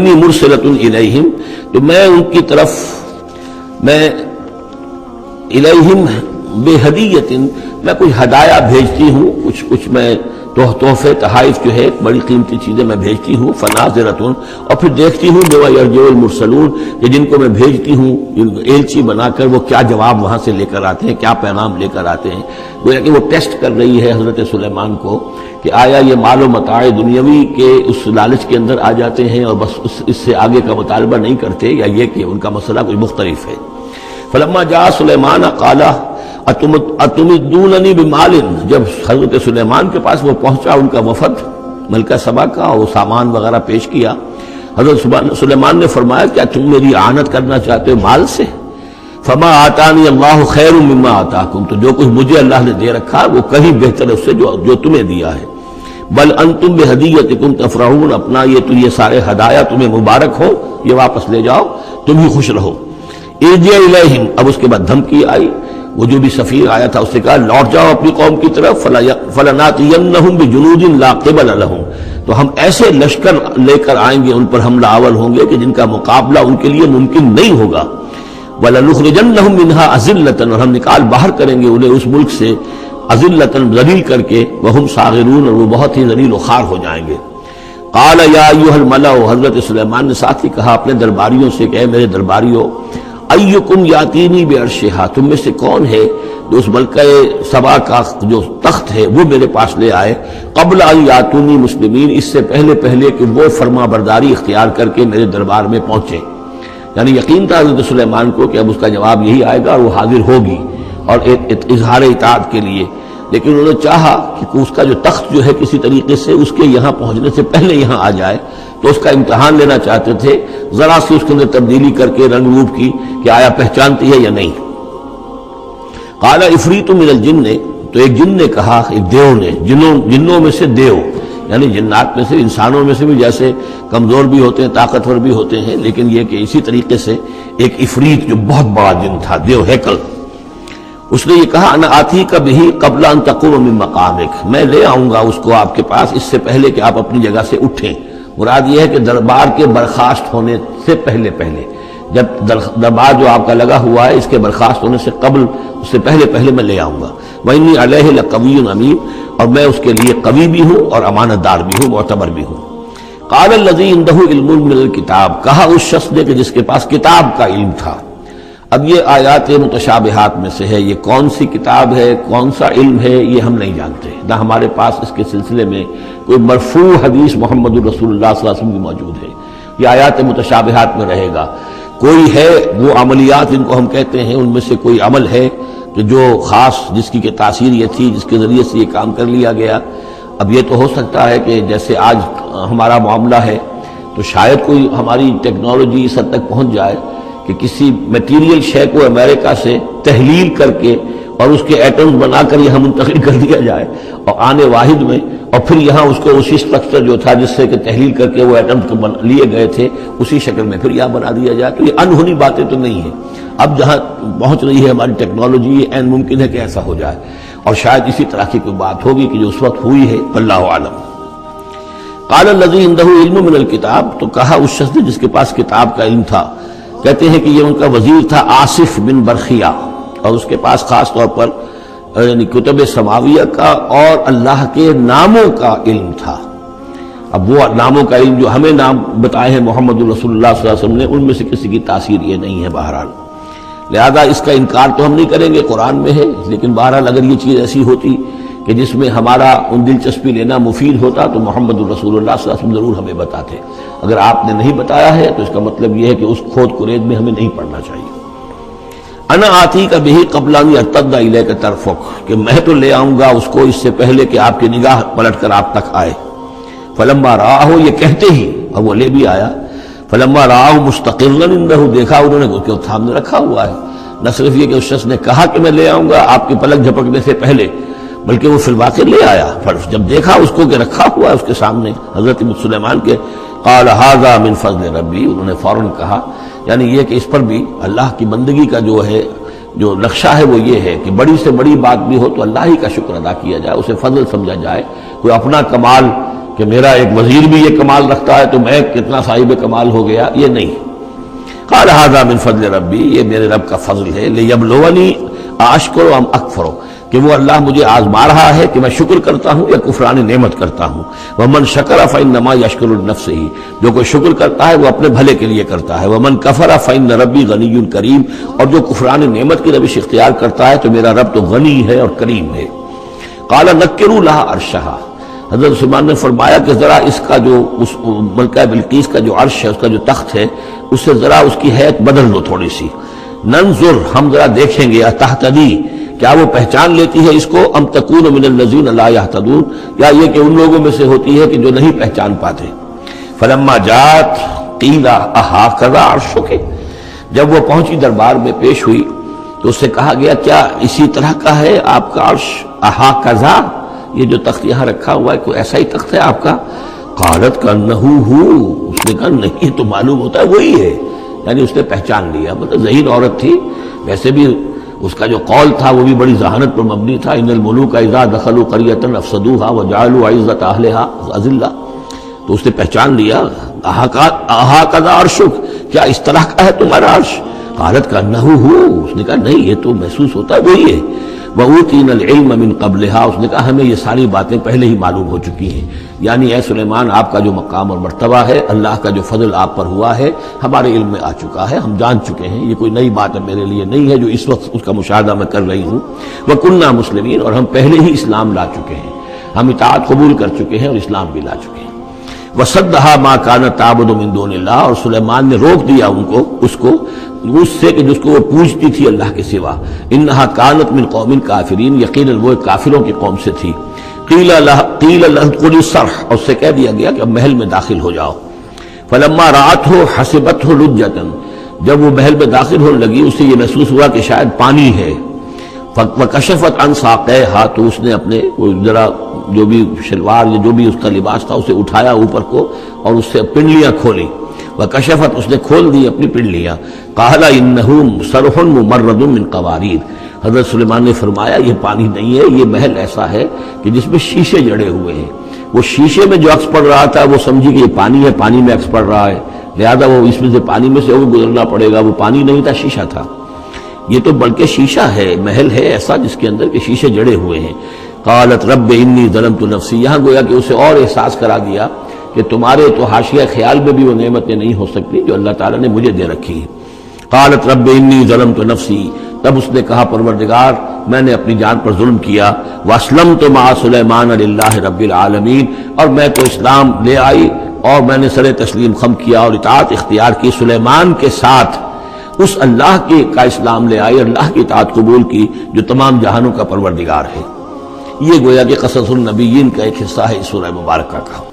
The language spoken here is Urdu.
وَإِنِّي مُرْسِلَةٌ إِلَيْهِمْ، تو میں ان کی طرف میں الیہم بِہَدِیَّةٍ میں کچھ ہدایہ بھیجتی ہوں، کچھ میں تحفے تحائف جو ہے بڑی قیمتی چیزیں میں بھیجتی ہوں، فناظرۃ، اور پھر دیکھتی ہوں بما یرجع المرسلون کہ جن کو میں بھیجتی ہوں ایلچی بنا کر وہ کیا جواب وہاں سے لے کر آتے ہیں، کیا پیغام لے کر آتے ہیں۔ گویا کہ وہ ٹیسٹ کر رہی ہے حضرت سلیمان کو کہ آیا یہ مال و متاع دنیاوی کے اس لالچ کے اندر آ جاتے ہیں اور بس اس سے آگے کا مطالبہ نہیں کرتے، یا یہ کہ ان کا مسئلہ کوئی مختلف ہے۔ فلما جاء سلیمان قال اتمدوننی بمال، جب حضرت سلیمان کے پاس وہ پہنچا ان کا وفد ملکہ سبا کا، وہ سامان وغیرہ پیش کیا، حضرت سلیمان نے فرمایا کیا تم میری اعانت کرنا چاہتے ہو مال سے؟ فما آتانی اللہ خیر مما آتاکم، تو جو کچھ مجھے اللہ نے دے رکھا وہ کہیں بہتر ہے اس سے جو تمہیں دیا ہے۔ بل انتم بہدیتکم تفرحون، اپنا یہ سارے ہدایہ تمہیں مبارک ہو، یہ واپس لے جاؤ، تم ہی خوش رہو۔ ارجع الیہم، اب اس کے بعد دھمکی آئی، وہ جو بھی سفیر آیا تھا اس سے کہا لوٹ جاؤ اپنی قوم کی طرف، فلناتینہم بجنود لا قبل لہم، تو ہم ایسے لشکر لے کر آئیں گے، ان پر حملہ آور ہوں گے کہ جن کا مقابلہ ان کے لیے ممکن نہیں ہوگا۔ وَلَنُخْرِجَنَّهُم مِّنْهَا أَذِلَّةً، اور ہم نکال باہر کریں گے انہیں اس ملک سے أَذِلَّةً، ذلیل کر کے، وَهُمْ صَاغِرُونَ، اور وہ بہت ہی ذلیل و خوار ہو جائیں گے۔ قال یا ایھا الملأ، حضرت سلیمان نے ساتھ ہی کہا اپنے درباریوں سے کہ اے میرے درباریوں، ایکم یاتینی بعرشھا، تم میں سے کون ہے جو اس ملکہ سبا کا جو تخت ہے وہ میرے پاس لے آئے، قبل ان یاتونی مسلمین، اس سے پہلے کہ وہ فرما برداری اختیار کر کے میرے دربار میں پہنچے۔ یعنی یقین تھا حضرت سلیمان کو کہ اب اس کا جواب یہی آئے گا اور وہ حاضر ہوگی اور اظہار اطاعت کے لیے، لیکن انہوں نے چاہا کہ اس کا جو تخت جو ہے کسی طریقے سے اس کے یہاں پہنچنے سے پہلے یہاں آ جائے، تو اس کا امتحان لینا چاہتے تھے، ذرا سی اس کے اندر تبدیلی کر کے رنگ روپ کی کہ آیا پہچانتی ہے یا نہیں۔ قال عفریت من الجن، تو ایک جن نے کہا، ایک دیو نے، جنوں میں سے دیو، یعنی جنات میں سے، انسانوں میں سے بھی جیسے کمزور بھی ہوتے ہیں طاقتور بھی ہوتے ہیں، لیکن یہ کہ اسی طریقے سے ایک عفریت جو بہت بڑا جن تھا، دیو ہیکل، اس نے یہ کہا انا آتی کا بھی قبل ان تقوم من مقامک، میں لے آؤں گا اس کو آپ کے پاس اس سے پہلے کہ آپ اپنی جگہ سے اٹھیں۔ مراد یہ ہے کہ دربار کے برخاست ہونے سے پہلے جب دربار جو آپ کا لگا ہوا ہے اس کے برخاست ہونے سے قبل، اس سے پہلے میں لے آؤں گا۔ وَإِنِّي عَلَيْهِ لَقَوِيٌّ أَمِينٌ، اور میں اس کے لیے قوی بھی ہوں اور امانت دار بھی ہوں، معتبر بھی ہوں۔ قَالَ الَّذِي عِندَهُ عِلْمٌ مِّنَ الْكِتَابِ، کہا اس شخص نے کہ جس کے پاس کتاب کا علم تھا۔ اب یہ آیات متشابہات میں سے ہے، یہ کون سی کتاب ہے، کون سا علم ہے، یہ ہم نہیں جانتے، نہ ہمارے پاس اس کے سلسلے میں کوئی مرفوع حدیث محمد الرسول اللہ صلی اللہ علیہ وسلم کی موجود ہے۔ یہ آیات متشابہات میں رہے گا۔ کوئی ہے وہ عملیات جن کو ہم کہتے ہیں، ان میں سے کوئی عمل ہے کہ جو خاص جس کی تاثیر یہ تھی، جس کے ذریعے سے یہ کام کر لیا گیا۔ اب یہ تو ہو سکتا ہے کہ جیسے آج ہمارا معاملہ ہے تو شاید کوئی ہماری ٹیکنالوجی اس حد تک پہنچ جائے کہ کسی میٹیریل شے کو امریکہ سے تحلیل کر کے اور اس کے ایٹمز بنا کر یہاں منتقل کر دیا جائے اور آنے واحد میں، اور پھر یہاں اس کو اسی اسٹرکچر جو تھا جس سے کہ تحلیل کر کے وہ ایٹمز لیے گئے تھے اسی شکل میں پھر یہاں بنا دیا جائے، تو یہ انہونی باتیں تو نہیں ہیں۔ اب جہاں پہنچ رہی ہے ہماری ٹیکنالوجی، یہ عین ممکن ہے کہ ایسا ہو جائے، اور شاید اسی طرح کی کوئی بات ہوگی کہ جو اس وقت ہوئی ہے، واللہ اعلم۔ قال الذی عنده علم من الکتاب، تو کہا اس شخص نے جس کے پاس کتاب کا علم تھا، کہتے ہیں کہ یہ ان کا وزیر تھا آصف بن برخیہ، اور اس کے پاس خاص طور پر یعنی کتب سماویہ کا اور اللہ کے ناموں کا علم تھا۔ اب وہ ناموں کا علم جو ہمیں نام بتائے ہیں محمد رسول اللہ صلی اللہ علیہ وسلم نے، ان میں سے کسی کی تاثیر یہ نہیں ہے بہرحال، لہذا اس کا انکار تو ہم نہیں کریں گے، قرآن میں ہے، لیکن بہرحال اگر یہ چیز ایسی ہوتی کہ جس میں ہمارا ان دلچسپی لینا مفید ہوتا تو محمد رسول اللہ صلی اللہ علیہ وسلم ضرور ہمیں بتاتے۔ اگر آپ نے نہیں بتایا ہے تو اس کا مطلب یہ ہے کہ اس کھود کرید میں ہمیں نہیں پڑھنا چاہیے۔ انا آتی کا بھی قبل ان یرتد الیک طرفک، کہ میں تو لے آؤں گا اس کو اس سے پہلے کہ آپ کی نگاہ پلٹ کر آپ تک آئے۔ فلما رآہ، یہ کہتے ہی اور وہ لے بھی آیا، فلما رآہ مستقلا عنده، دیکھا انہوں نے کہ سامنے رکھا ہوا ہے۔ نہ صرف یہ کہ اس شخص نے کہا کہ میں لے آؤں گا آپ کی پلک جھپکنے سے پہلے، بلکہ وہ فی الواقع لے آیا۔ جب دیکھا اس کو کہ رکھا ہوا ہے اس کے سامنے حضرت سلیمان کے، قال ھذا من فضل ربی، انہوں نے فوراً کہا، یعنی یہ کہ اس پر بھی اللہ کی بندگی کا جو ہے جو نقشہ ہے وہ یہ ہے کہ بڑی سے بڑی بات بھی ہو تو اللہ ہی کا شکر ادا کیا جائے، اسے فضل سمجھا جائے، کوئی اپنا کمال کہ میرا ایک وزیر بھی یہ کمال رکھتا ہے تو میں کتنا صاحب کمال ہو گیا، یہ نہیں۔ قال ھذا من فضل ربی، یہ میرے رب کا فضل ہے، لیبلونی اشکر ام اکفر، کہ وہ اللہ مجھے آزما رہا ہے کہ میں شکر کرتا ہوں یا کفران نعمت کرتا ہوں۔ ومن شکر فانما یشکر لنفسہ، جو کوئی شکر کرتا ہے وہ اپنے بھلے کے لیے کرتا ہے۔ ومن کفر فان ربی غنی کریم، اور جو کفران نعمت کی روش اختیار کرتا ہے تو میرا رب تو غنی ہے اور کریم ہے۔ قال نکروا لها عرشها، حضرت سلیمان نے فرمایا کہ ذرا اس کا جو اس ملکہ بلقیس کا جو عرش ہے، اس کا جو تخت ہے، اس سے ذرا اس کی حیت بدل دو تھوڑی سی۔ ننظر، ہم ذرا دیکھیں گے، اتہتدی، کیا وہ پہچان لیتی ہے اس کو، ام تکون من الذین لا یہتدون، یا یہ کہ ان لوگوں میں سے ہوتی ہے کہ جو نہیں پہچان پاتے۔ فلما جاءت قیل اہٰذا عرشک، جب وہ پہنچی دربار میں پیش ہوئی تو اس سے کہا گیا کیا اسی طرح کا ہے آپ کا عرش، اہٰذا، یہ جو تخت یہاں رکھا ہوا ہے کوئی ایسا ہی تخت ہے آپ کا؟ قالت کانہ ہو، اس نے کہا نہیں، تو معلوم ہوتا ہے وہی ہے، یعنی اس نے پہچان لیا۔ مطلب ذہین عورت تھی، ویسے بھی اس کا جو قول تھا وہ بھی بڑی ذہانت پر مبنی تھا، ان الملوک اذا دخلوا قریۃ افسدوها وجعلوا عزت اہلها اذلہ، تو اس نے پہچان لیا۔ اہٰذا عرشک، کیا اس طرح کا ہے تمہارا عرش؟ قالت کانہ ہو، اس نے کہا نہیں، یہ تو محسوس ہوتا ہے وہی ہے۔ وَأُوتِينَا الْعِلْمَ مِنْ قَبْلِهَا، اس نے کہا ہمیں یہ ساری باتیں پہلے ہی معلوم ہو چکی ہیں، یعنی اے سلیمان آپ کا جو مقام اور مرتبہ ہے، اللہ کا جو فضل آپ پر ہوا ہے ہمارے علم میں آ چکا ہے، ہم جان چکے ہیں، یہ کوئی نئی بات ہے میرے لیے نہیں ہے جو اس وقت اس کا مشاہدہ میں کر رہی ہوں۔ وَكُنَّا مُسْلِمِينَ، اور ہم پہلے ہی اسلام لا چکے ہیں، ہم اطاعت قبول کر چکے ہیں اور اسلام بھی لا چکے ہیں۔ وَصَدَّهَا مَا كَانَتْ تَعْبُدُ مِن دُونِ اللَّهِ، اور سلیمان نے روک دیا اس کو اس سے کہ جس کو وہ پوجتی تھی اللہ کے سوا۔ انہا کانت من قوم کافرین، یقیناً وہ کافروں کی قوم سے تھی۔ قیل لها ادخلی الصرح، اور اس سے کہہ دیا گیا کہ اب محل میں داخل ہو جاؤ۔ فلما رأته حسبته لجة، جب وہ محل میں داخل ہونے لگی اسے یہ محسوس ہوا کہ شاید پانی ہے۔ وکشفت عن ساقیہا، تو اس نے اپنے ذرا جو بھی شلوار یا جو بھی اس کا لباس تھا اسے اٹھایا اوپر کو اور اس سے پنڈلیاں کھولی۔ وکشفت، اس نے کھول دی اپنی پنڈلیاں۔ قال انہ صرح ممرد من قواریر، حضرت سلیمان نے فرمایا یہ پانی نہیں ہے، یہ محل ایسا ہے کہ جس میں شیشے جڑے ہوئے ہیں۔ وہ شیشے میں جو عکس پڑ رہا تھا وہ سمجھی کہ یہ پانی ہے، پانی میں عکس پڑ رہا ہے، لہذا وہ اس میں سے پانی میں سے گزرنا پڑے گا، وہ پانی نہیں تھا، شیشہ تھا۔ یہ تو بلکہ شیشہ ہے، محل ہے ایسا جس کے اندر کہ شیشے جڑے ہوئے ہیں۔ قالت رب انی ظلمت نفسی، یہاں گویا کہ اسے اور احساس کرا دیا کہ تمہارے تو حاشیہ خیال میں بھی وہ نعمتیں نہیں ہو سکتی جو اللہ تعالیٰ نے مجھے دے رکھی ہیں۔ قالت رب انی ظلمت نفسی، تب اس نے کہا پروردگار میں نے اپنی جان پر ظلم کیا۔ واسلمت مع سلیمان للہ رب العالمین، اور میں تو اسلام لے آئی اور میں نے سر تسلیم خم کیا اور اطاعت اختیار کی سلیمان کے ساتھ، اس اللہ کا اسلام لے آئی، اللہ کی اطاعت قبول کی جو تمام جہانوں کا پروردگار ہے۔ یہ گویا کہ قصص النبیین کا ایک حصہ ہے اس سورہ مبارکہ کا۔